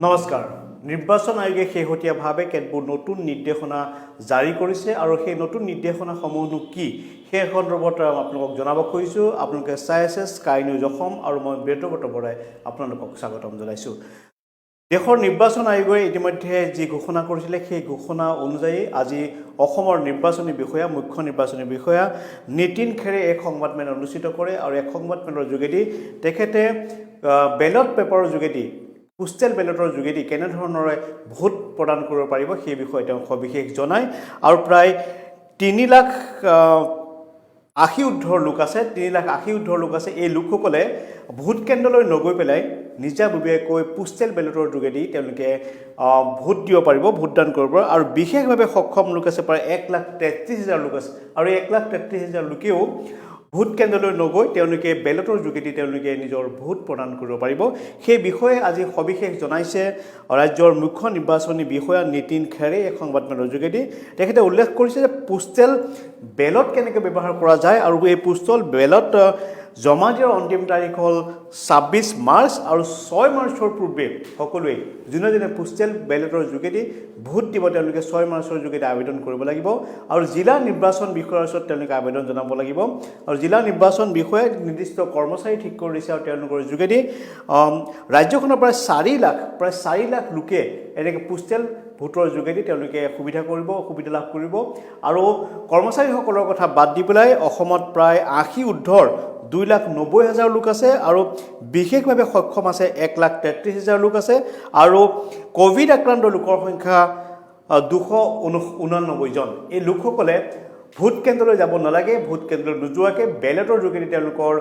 নমস্কাৰ নিৰ্বাচন আয়োগে শেহতীয়াভাৱে কেতবোৰ নতুন নিৰ্দেশনা জাৰি কৰিছে আৰু সেই নতুন নিৰ্দেশনাসমূহনো কি সেই সন্দৰ্ভত আপোনালোকক জনাব খুজিছোঁ। আপোনালোকে চাই আছে স্কাই নিউজ অসম আৰু মই বেদব্ৰত বৰাই আপোনালোকক স্বাগতম জনাইছোঁ। দেশৰ নিৰ্বাচন আয়োগে ইতিমধ্যে যি ঘোষণা কৰিছিলে সেই ঘোষণা অনুযায়ী আজি অসমৰ নিৰ্বাচনী বিষয়া মুখ্য নিৰ্বাচনী বিষয়া নীতিন খেৰে এক সংবাদমেল অনুষ্ঠিত কৰে আৰু এক সংবাদমেলৰ যোগেদি তেখেতে বেলট পেপাৰৰ যোগেদি পোষ্টেল বেলটৰ যোগেদি কেনেধৰণৰে ভোট প্ৰদান কৰিব পাৰিব সেই বিষয়ে তেওঁ সবিশেষ জনায় আৰু প্ৰায় 3,80,000 ঊৰ্ধৰ লোক আছে 3,80,000 ঊৰ্ধৰ লোক আছে। এই লোকসকলে ভোট কেন্দ্ৰলৈ নগৈ পেলাই নিজাববীয়াকৈ পোষ্টেল বেলটৰ যোগেদি তেওঁলোকে ভোট দিব পাৰিব, ভোটদান কৰিব আৰু বিশেষভাৱে সক্ষম লোক আছে প্ৰায় 1,33,000 লোক আছে আৰু 1,33,000 লোকেও ভোট কেন্দ্ৰলৈ নগৈ তেওঁলোকে বেলটৰ যোগেদি তেওঁলোকে নিজৰ ভোট প্ৰদান কৰিব পাৰিব। সেই বিষয়ে আজি সবিশেষ জনাইছে ৰাজ্যৰ মুখ্য নিৰ্বাচনী বিষয়া নীতিন খেৰে এক সংবাদমেলৰ যোগেদি। তেখেতে উল্লেখ কৰিছে যে পোষ্টেল বেলট কেনেকৈ ব্যৱহাৰ কৰা যায় আৰু এই পোষ্টেল বেলট জমা দিয়াৰ অন্তিম তাৰিখ হ'ল 26 মাৰ্চ আৰু 6 মাৰ্চৰ পূৰ্বে সকলোৱে যোনে পোষ্টেল বেলটৰ যোগেদি ভোট দিব তেওঁলোকে 6 মাৰ্চৰ যোগেদি আবেদন কৰিব লাগিব আৰু জিলা নিৰ্বাচন বিষয়াৰ ওচৰত তেওঁলোকে আবেদন জনাব লাগিব আৰু জিলা নিৰ্বাচন বিষয়াই নিৰ্দিষ্ট কৰ্মচাৰী ঠিক কৰি দিছে আৰু তেওঁলোকৰ যোগেদি ৰাজ্যখনৰ প্ৰায় 4 লাখ লোকে এনেকৈ পোষ্টেল ভোটৰ যোগেদি তেওঁলোকে সুবিধা লাভ কৰিব আৰু কৰ্মচাৰীসকলৰ কথা বাদ দি পেলাই অসমত প্ৰায় 80 ঊৰ্ধৰ 2,90,000 লোক আছে আৰু বিশেষভাৱে সক্ষম আছে 1,33,000 লোক আছে আৰু কোভিড আক্ৰান্ত লোকৰ সংখ্যা 289 জন। এই লোকসকলে ভোট কেন্দ্ৰলৈ যাব নালাগে, ভোট কেন্দ্ৰলৈ নোযোৱাকৈ বেলটৰ যোগেদি তেওঁলোকৰ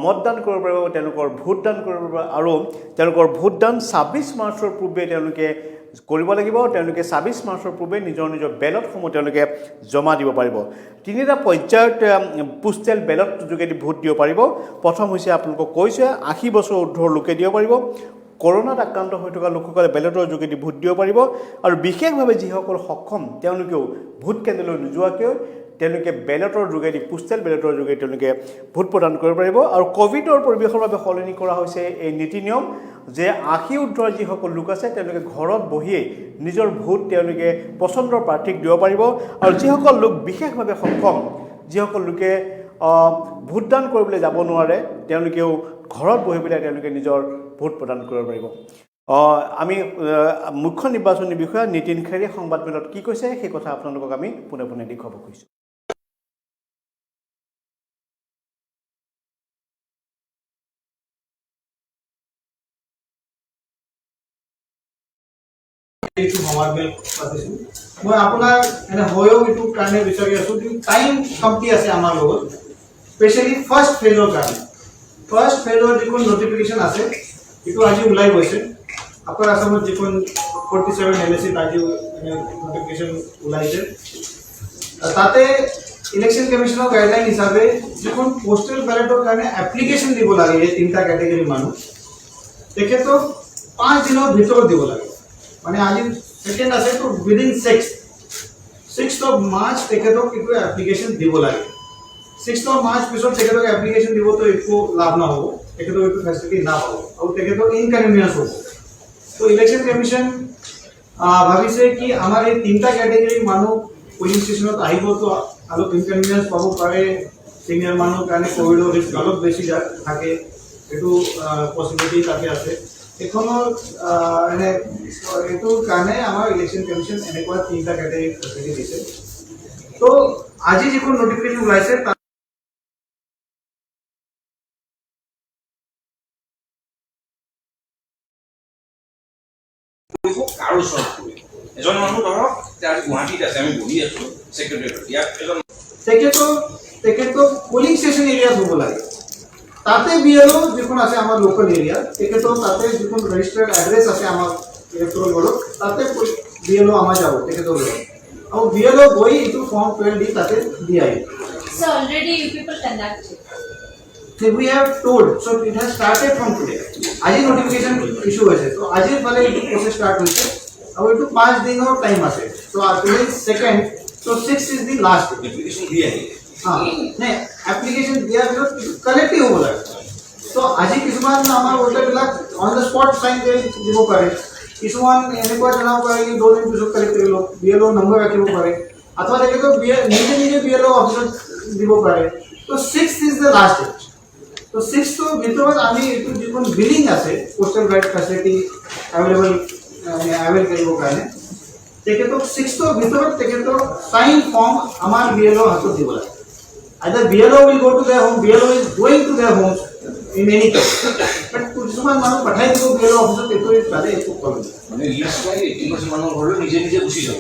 মতদান কৰিব পাৰিব, তেওঁলোকৰ ভোটদান কৰিব পাৰিব আৰু তেওঁলোকৰ ভোটদান 26 মাৰ্চৰ পূৰ্বে তেওঁলোকে কৰিব লাগিব। তেওঁলোকে 26 মাৰ্চৰ পূৰ্বে নিজৰ বেলটসমূহ তেওঁলোকে জমা দিব পাৰিব। 3টা পৰ্যায়ত পোষ্টেল বেলট যোগেদি ভোট দিব পাৰিব। প্ৰথম হৈছে আপোনালোকক কৈছে 80 বছৰ ঊৰ্ধৰ লোকে দিব পাৰিব। কৰোনাত আক্ৰান্ত হৈ থকা লোকসকলে বেলটৰ যোগেদি ভোট দিব পাৰিব আৰু বিশেষভাৱে যিসকল সক্ষম তেওঁলোকেও ভোট কেন্দ্ৰলৈ নোযোৱাকৈ তেওঁলোকে বেলটৰ যোগেদি পোষ্টেল বেলটৰ যোগেদি তেওঁলোকে ভোট প্ৰদান কৰিব পাৰিব আৰু কোভিডৰ পৰিৱেশৰ বাবে সলনি কৰা হৈছে এই নীতি নিয়ম যে 80 ঊৰ্ধৰ যিসকল লোক আছে তেওঁলোকে ঘৰত বহিয়ে নিজৰ ভোট তেওঁলোকে পচন্দৰ প্ৰাৰ্থীক দিব পাৰিব আৰু যিসকল লোক বিশেষভাৱে সক্ষম যিসকল লোকে ভোটদান কৰিবলৈ যাব নোৱাৰে তেওঁলোকেও ঘৰত বহি পেলাই তেওঁলোকে নিজৰ ভোট প্ৰদান কৰিব পাৰিব। আমি মুখ্য নিৰ্বাচনী বিষয়া নীতিন খেৰে সংবাদমেলত কি কৈছে সেই কথা আপোনালোকক আমি পোনে পোনে দেখুৱাব খুজিছোঁ। মই আপোনাৰ এনে হয়ও এইটো কাৰণে বিচাৰি আছো যে টাইম কমটি আছে আমাৰ লগত স্পেশালি ফাৰ্ষ্ট ফেজৰ কাৰণে। ফাৰ্ষ্ট ফেজৰ যিখন নটিফিকেশ্যন আছে এইটো আজি ওলাই গৈছে। আপোনাৰ আসামত যিখন 47 LAC আজি নটিফিকেশ্যন ওলাইছে তাতে ইলেকশ্যন কমিশনৰ গাইডলাইন হিচাপে যিখন পোষ্টেল বেলটৰ কাৰণে এপ্লিকেশ্যন দিব লাগে এই 3টা কেটেগৰী মানুহ তেখেতক 5 দিনৰ ভিতৰত দিব লাগে। মানে আজি সেকেন্ড আছে তো উইদিন 6th of March তেখেতক এইটো এপ্লিকেশ্যন দিব লাগে। 6th of March পিছত তেখেতক এপ্লিকেশ্যন দিব তো একো লাভ নহ'ব, তেখেতক এইটো ফেচিলিটি নাপাব আৰু তেখেতক ইনকনভিনিয়েন্স হ'ব। তো ইলেকশ্যন কমিশ্যন ভাবিছে কি আমাৰ এই 3টা কেটেগৰী মানুহ পুলিং ষ্টেচনত আহিব তো অলপ ইনকনভিনিয়েন্স পাব পাৰে, চিনিয়ৰ মানুহৰ কাৰণে কোভিডৰ ৰিস্ক অলপ বেছি থাকে, এইটো পচিবিলিটি তাতে আছে। এখনৰ এনে এইটো কাৰণে আমাৰ ইলেকশ্যন কমিশ্যন এনেকুৱা 3টা কেটেগৰী ফেচিলিটি দিছে। তো আজি যিখন নটিফিকেশ্যন ওলাইছে কাৰো ওচৰত এজন মানুহ ধৰক গুৱাহাটীত আছে, আমি বহি আছো ছেক্ৰেটাৰিয়েটত, ইয়াত এজন তেখেতক পুলিং ষ্টেচন এৰিয়াত হ'ব লাগে। তাতে বিএলও যিখন আছে আমাৰ লোকেল এৰিয়া তেখেতৰ তাতে যিখন ৰেজিষ্টাৰ্ড এড্ৰেছ আছে আমাৰ ইলেক্ট্ৰল বৰ্ডত তাতে বিএলও আমাৰ যাব তেখেতৰ লগত আৰু বিএলও গৈ এইটো ফৰ্ম 12 দি তাতে দি আহিব। So already you people conducted. So we have told, so it has started from today. আজি notification issue হৈছে তো আজিৰ ফালে এইটো প্ৰসেছ ষ্টাৰ্ট হৈছে আৰু এইটো 5 দিনৰ টাইম আছে। তো today is 2nd, so 6th is the last day. Application দি আহি নাই এপ্লিকেশ্যন দিয়াৰ পিছত কালেক্টিভ হ'ব লাগে। তো আজি কিছুমান আমাৰ ওলটাবিলাক অন দ্য স্পট চাইন দিব পাৰে কিছুমান এনেকুৱা জনাব পাৰে কি 2 দিন পিছত কালেক্ট কৰি লওক বিএলও নম্বৰ ৰাখিব পাৰে অথবা তেখেতক নিজে নিজে বিএলও অফিচত দিব পাৰে তো 6th is the last date তো 6th তো ভিতৰত আমি এইটো যিখন বিলিং আছে postal ballot facility available avail কৰিব কাৰণে তেখেতক 6th ৰ ভিতৰত তেখেতক সাইন ফৰ্ম আমাৰ বিএলও হাতত দিব লাগে either BLO will go to their home BLO is going to their homes in any case but কিছুমান মানুহ পঠাই দিব BLO অফিচত এইটো তাতে একো কৰিব মানে লিষ্ট পাই 80% মানুহৰ ঘৰলৈ নিজে নিজে গুচি যাব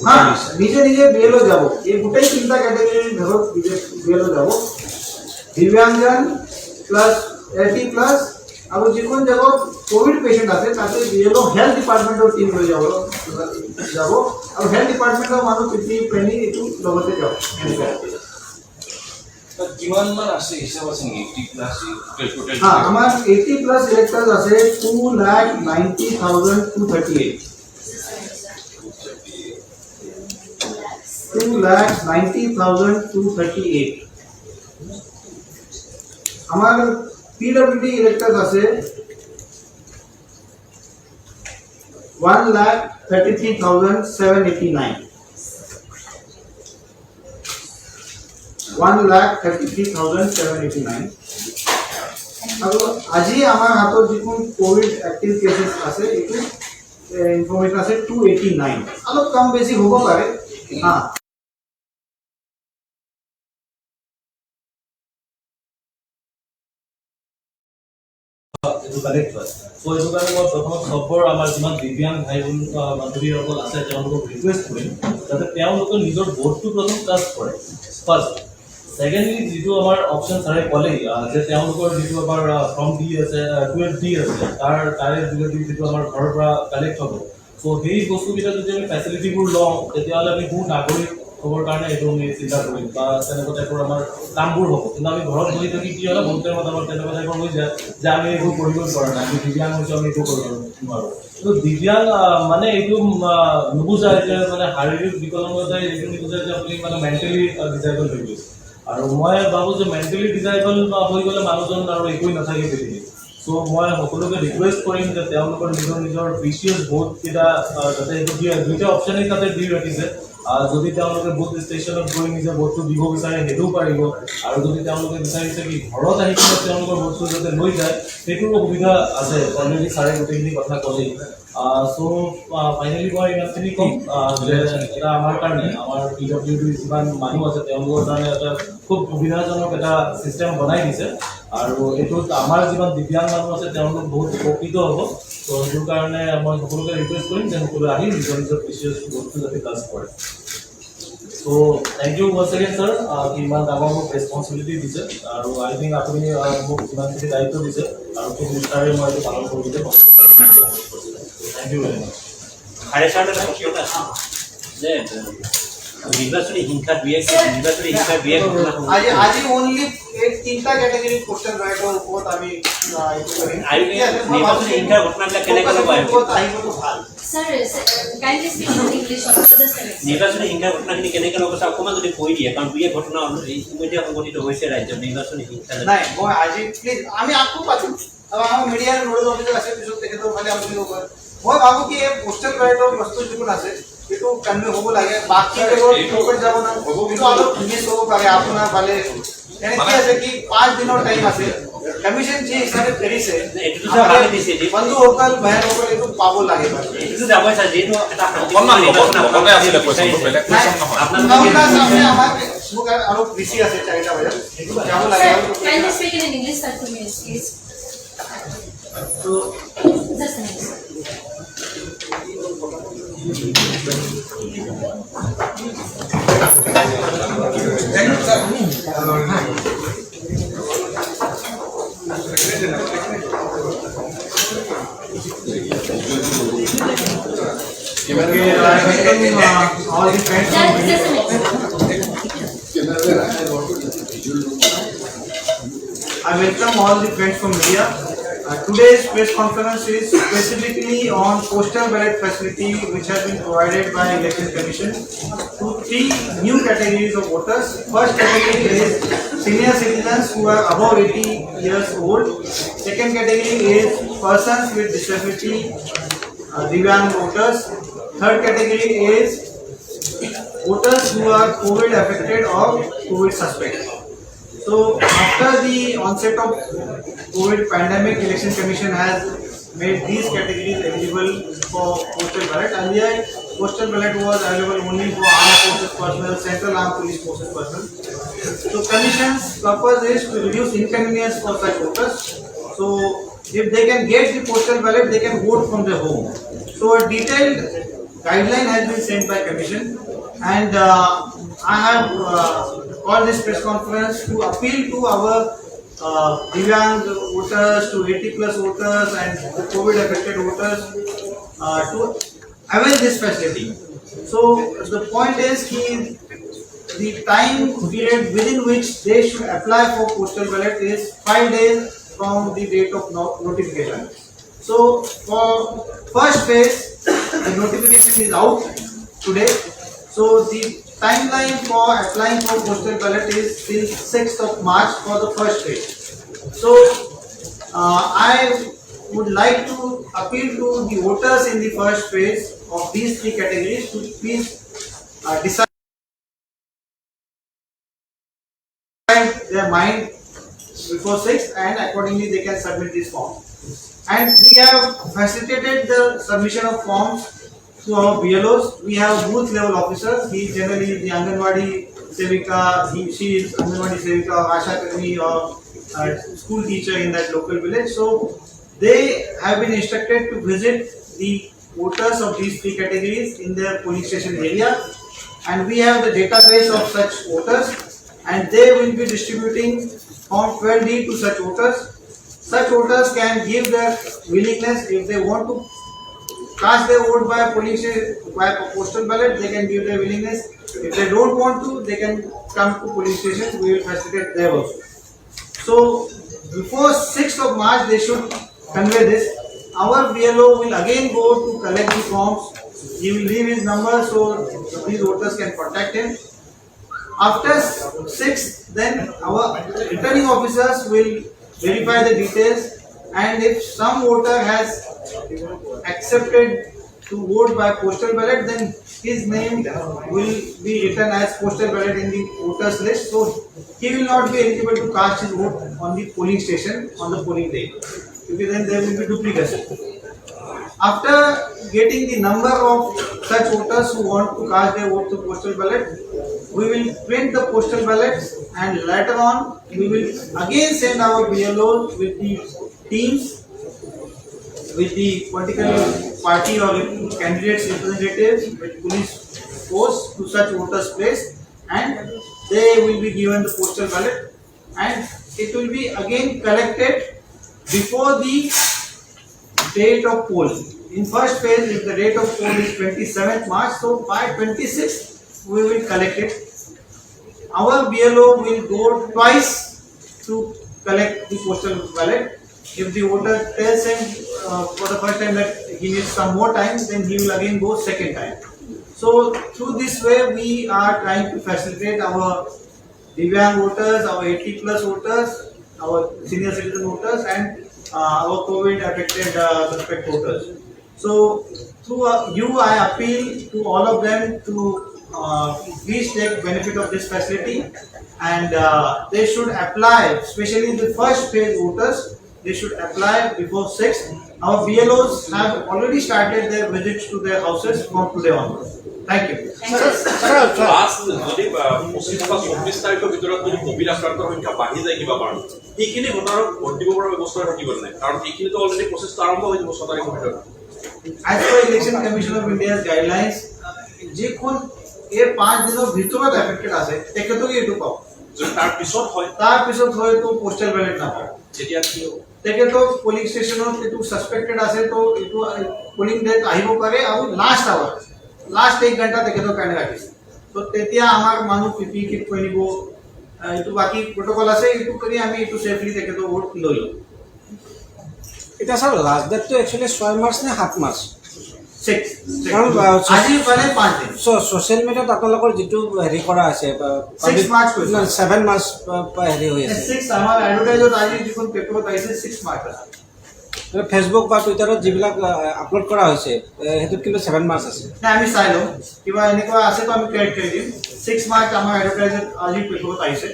হ্যাঁ নিজে নিজে BLO যাব এই গোটেই তিনটা ক্যাটাগরির ধরক BLO যাব দিব্যাংগজন প্লাস এটি প্লাস আৰু যিখন জায়গা কোভিড পেশেন্ট আছে তাতে BLO হেলথ ডিপাৰ্টমেন্টৰ টিম লৈ যাব আৰু হেলথ ডিপাৰ্টমেন্টৰ মানুহ পিপি প্ৰেনি এইটো লগতে যাব কিমান মান আছে হিচাপ আছে নেকি 80 প্লাস টোটাল हाँ हमारे 80 प्लस इलेक्टर्स আছে 2,90,238 2,90,238 हमारे पीडब्ल्यूडी इलेक्टर्स আছে 1,33,789 1,33,789 আৰু আজি আমাৰ হাতত যিখন কোভিড এক্টিভ কেसेस আছে এইটো ইনফৰমেশন আছে 289 অলপ কম বেছি হ'ব পাৰে হা এইটো কালেক্ট হয় সো এইটো কাৰণে মই প্ৰথমত খবৰ আমাৰ যিমান দিব্যাং ভাই বান্ধৱীসকল আছে তেওঁলোকক ৰিকুৱেষ্ট কৰিম যাতে তেওঁলোকে নিজৰ ভোটটো প্ৰথম কাষ্ট কৰে ফাৰ্ষ্ট সেকেন্ডলি যেটো আমাৰ অপচন চাৰে ক'লে যে তেওঁলোকৰ যেটো আমাৰ ফ্ৰম ডি আছে 12 ডি আছে তাৰে যেটো আমাৰ ঘৰৰ পৰা কালেক্ট হ'ব সো সেই বস্তুকেইটা যদি আমি ফেচিলিটিবোৰ লওঁ তেতিয়াহ'লে আমি বহু নাগৰিক খবৰ কাৰণে এইটো আমি চিন্তা কৰিম বা তেনেকুৱা টাইপৰ আমাৰ কামবোৰ হ'ব কিন্তু আমি ঘৰত বহি থাকি কি হ'লে বহুতে আমাৰ তেনেকুৱা টাইপৰ হৈ যায় যে আমি এইবোৰ কৰিব পৰা নাই আমি দিব্যাং হৈছোঁ আমি এইটো কৰিব নোৱাৰোঁ তো দিব্যাং মানে এইটো নুবুজায় যে মানে শাৰীৰিক বিকলাংগতাই এইটো নুবুজায় যে আপুনি মানে মেণ্টেলি ডিজেবল হৈ গৈছে আৰু মই ভাবোঁ যে মেণ্টেলি ডিজেবল হৈ গ'লে মানুহজন আৰু একোৱেই নাথাকে পৃথিৱীত সো মই সকলোকে ৰিকুৱেষ্ট কৰিম যে তেওঁলোকৰ নিজৰ প্ৰিচিয়াছ ভোটকেইটা যাতে এইটো দুইটা অপশ্যনেই তাতে দি ৰাখিছে যদি তেওঁলোকে বুথ ষ্টেচনত গৈ নিজে ভোটটো দিব বিচাৰে সেইটোও পাৰিব আৰু যদি তেওঁলোকে বিচাৰিছে কি ঘৰত আহি কিনে তেওঁলোকৰ ভোটটো যাতে লৈ যায় সেইটোৰো সুবিধা আছে অলৰেডি ছাৰে গোটেইখিনি কথা ক'লেই সো ফাইনেলি মই ইমানখিনি ক'ম যে এটা আমাৰ কাৰণে আমাৰ PWD যিমান মানুহ আছে তেওঁলোকৰ কাৰণে এটা খুব সুবিধাজনক এটা ছিষ্টেম বনাই দিছে আৰু এইটোত আমাৰ যিমান দিব্যাং মানুহ আছে তেওঁলোক বহুত উপকৃত হ'ব তো সেইটো কাৰণে মই সকলোকে ৰিকুৱেষ্ট কৰিম যে সকলোৱে আহি নিজৰ প্ৰিচিয়াছ ভোটটো যাতে কাষ্ট কৰে So thank you once again, sir. ইমান ডাঙৰ মোক ৰেছপন্সিবিলিটি দিছে আৰু আই থিংক আপুনি মোক যিমানখিনি দায়িত্ব দিছে আৰু খুব নিষ্ঠাৰে মই এইটো পালন কৰিবলৈ থেংক ইউ ভেৰি মাছ যে নিৰ্বাচনী হিংসা আজি অনলি এই তিনটা ক্যাটাগৰি কোশ্চেন ৰাইটৰ ওপৰত আমি এইটো কৰিম নিৰ্বাচনী হিংসাৰ ঘটনাবিলাক কেনেকৈ হ'ব আহিবতো ভাল Sir, kindly speak in English also. Just a minute. নিৰ্বাচনী হিংসাৰ ঘটনাখিনি কেনেকৈ হ'ব অকণমান যদি কৈ দিয়ে কাৰণ দুই ঘটনা ইতিমধ্যে সংঘটিত হৈছে ৰাজ্যত নিৰ্বাচনী হিংসা নাই মই আজি প্লিজ আমি আকৌ পাতিম আৰু আমাৰ মিডিয়াৰ নোডেল অফিচাৰ আছে পিছত তেখেতৰ ফালে আপুনি ল'ব মই ভাবোঁ কি এই পোষ্টেল ৰাইটৰ বস্তু যিবোৰ আছে এইটো কনভে হ'ব লাগে বাকী এইবোৰ যাব না এইটো অলপ মিছ হ'ব পাৰে আপোনাৰ ফালে এনে কি আছে কি 5 দিনৰ টাইম আছে কমিশন যে হিচাপে ধৰিছে এইটো তো ভালে দিছে বন্ধুসকল ভাইসকল এইটো পাব লাগে এইটো যাবই ছাৰ যিহেতু এটা অকণমান সকলোৱে আছিলে কুৱেশ্যনটো বেলেগ কুৱেশ্যন নহয় আপোনালোকে আমাৰ মোক আৰু বেছি আছে 4টা বজাত যাব লাগে Sir, kindly speak in English for 2 minutes, please. তো Just a minute. all the friends from Just a minute. I welcome all the friends from media. Today's press conference is specifically on postal ballot facility which has been provided by Election Commission to 3 new categories of voters. First category is senior citizens who are above 80 years old. Second category is persons with disability, Divyang voters. Third category is voters who are COVID affected or COVID suspect. So after the onset of COVID pandemic, Election Commission has made these categories eligible for postal ballot. Earlier, postal ballot was available only for armed forces personnel, central armed police forces personnel. So Commission's purpose is to reduce inconvenience for such voters. So if they can get the postal ballot, they can vote from their home. So a detailed guideline has been sent by Commission, and I have called this press conference to appeal to our Divyang voters, to 80 plus voters and COVID affected voters to avail this facility. So the point is the time period within which they should apply for postal ballot is 5 days from the date of notification. So for first phase, the notification is out today. So the timeline for applying for postal ballot is till 6th of March for the first phase. So I would like to appeal to the voters in the first phase of these 3 categories to please decide their mind before 6th, and accordingly they can submit this form. And we have facilitated the submission of forms to our BLOs. We have booth level officers. He generally the Anganwadi Sevika, she is Anganwadi Sevika, Asha Karmi, or school teacher in that local village. So they have been instructed to visit the voters of these 3 categories in their polling station area, and we have the database of such voters, and they will be distributing Form 12D to such voters. Such voters can give their willingness if they want to cast their vote by postal ballot. They can give their willingness. If they don't want to, they can come to polling stations. We will facilitate there also. So before 6th of March, they should convey this. Our BLO will again go to collect the forms. He will leave his number so these voters can contact him. After 6th, then our returning officers will verify the details, and if some voter has accepted to vote by postal ballot, then his name will be written as postal ballot in the voters list. So he will not be eligible to cast his vote on the polling station on the polling day, because then there will be duplication. After getting the number of such voters who want to cast their vote to postal ballot, we will print the postal ballots, and later on we will again send our BLOs with the teams, with the political party or candidates representatives, with police force to such voters' place, and they will be given the postal ballot, and it will be again collected before the date of poll. In first phase, if the date of poll is 27th March, so by 26th we will collect it. Our BLO will go twice to collect the postal ballot. If the voter tells him for the first time that he needs some more time, then he will again go second time. So through this way, we are trying to facilitate our Divyang voters, our 80 plus voters, our senior citizen voters, and our COVID affected suspect voters. So through you, I appeal to all of them to please take benefit of this facility, and they should apply, especially the first phase voters. They should apply before 6th. Our BLOs have already started their visits to their houses from today onwards. Thank you. Last যদি 25 বা 24 তাৰিখৰ ভিতৰত যদি Covid আক্ৰান্তৰ সংখ্যা বাঢ়ি যায় কিবা কাৰণ সেইখিনি ভোটাৰক ভোট দিব পৰা ব্যৱস্থা থাকিব নাই, কাৰণ সেইখিনিতো অলৰেডি প্ৰচেষ্টা আৰম্ভ হৈ যাব 6 তাৰিখৰ ভিতৰত। As per Election Commission of India's guidelines, যিখন এই 5 দিনৰ ভিতৰত এফেক্টেড আছে তেখেতক এইটো পাব। যদি তাৰ পিছত হয়তো পোষ্টেল বেলেট নাপাব, যেতিয়া কি হ'ব তেখেতক পোলিং ষ্টেচনত এইটো ছাছপেক্টেড আছে, তো এইটো পোলিং ডেট আহিব পাৰে আৰু লাষ্ট আৱাৰ, লাষ্ট 1 ঘণ্টা তেখেতৰ কাৰণে ৰাখিছে। তো তেতিয়া আমাৰ মানুহ পিপি কিট কৰি নিব, এইটো বাকী প্ৰট'কল আছে, এইটো কৰি আমি এইটো ছেফলি তেখেতৰ ভোট লৈ ল'ম। এটা স্যার লাস্ট ডেট তো একচুয়ালি 6 মার্চ নে 7 মার্চ 6 কাৰণ আজি মানে 5 দিন সোশ্যাল মিডিয়াত আপোনালোকৰ যেটো হেৰি কৰা আছে 6 মাৰ্চ কৈছে 7 মাৰ্চ হেৰি হৈ আছে 6 আমাৰ এডভাৰটাইজত আজি যিখন পেপাৰত আহিছে 6 মাৰ্চ আছে ফেসবুক বা টুইটাৰত যিবিলাক আপলোড কৰা হৈছে হেতুত কিন্তু 7 মাৰ্চ আছে না আমি চাই লওঁ কিবা এনেকুৱা আছে তো আমি ক্লিয়াৰ কৰি দিম 6 মাৰ্চ আমাৰ এডভাৰটাইজত আজি পেপাৰত আহিছে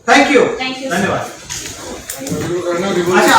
থ্যাংক ইউ Thank you. ধন্যবাদ আচ্ছা